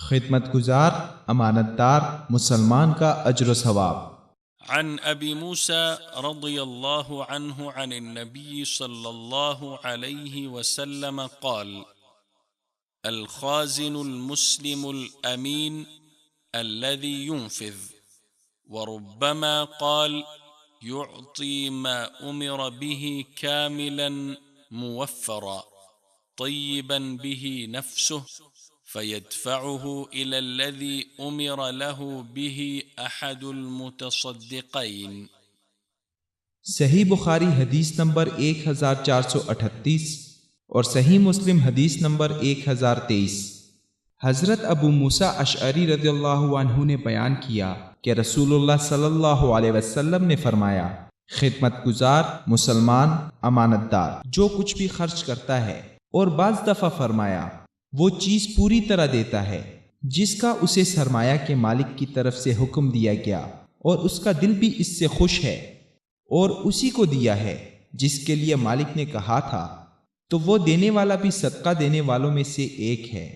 خدمت گزار امانت دار مسلمان کا اجر و ثواب۔ عن ابی موسیٰ رضی اللہ عنہ عن النبی صلی اللہ علیہ وسلم قال الخازن المسلم الأمين الذي ينفذ، وربما قال يعطي ما أمر به كاملا موفرا طيبا به نفسه فيدفعه إلى الذي أمر له به أحد المتصدقين۔ صحیح بخاری حدیث نمبر 1438 اور صحیح مسلم حدیث نمبر 1023۔ حضرت ابو موسیٰ اشعری رضی اللہ عنہ نے بیان کیا کہ رسول اللہ صلی اللہ علیہ وسلم نے فرمایا، خدمت گزار مسلمان امانت دار جو کچھ بھی خرچ کرتا ہے، اور بعض دفعہ فرمایا وہ چیز پوری طرح دیتا ہے جس کا اسے سرمایہ کے مالک کی طرف سے حکم دیا گیا، اور اس کا دل بھی اس سے خوش ہے، اور اسی کو دیا ہے جس کے لیے مالک نے کہا تھا، تو وہ دینے والا بھی صدقہ دینے والوں میں سے ایک ہے۔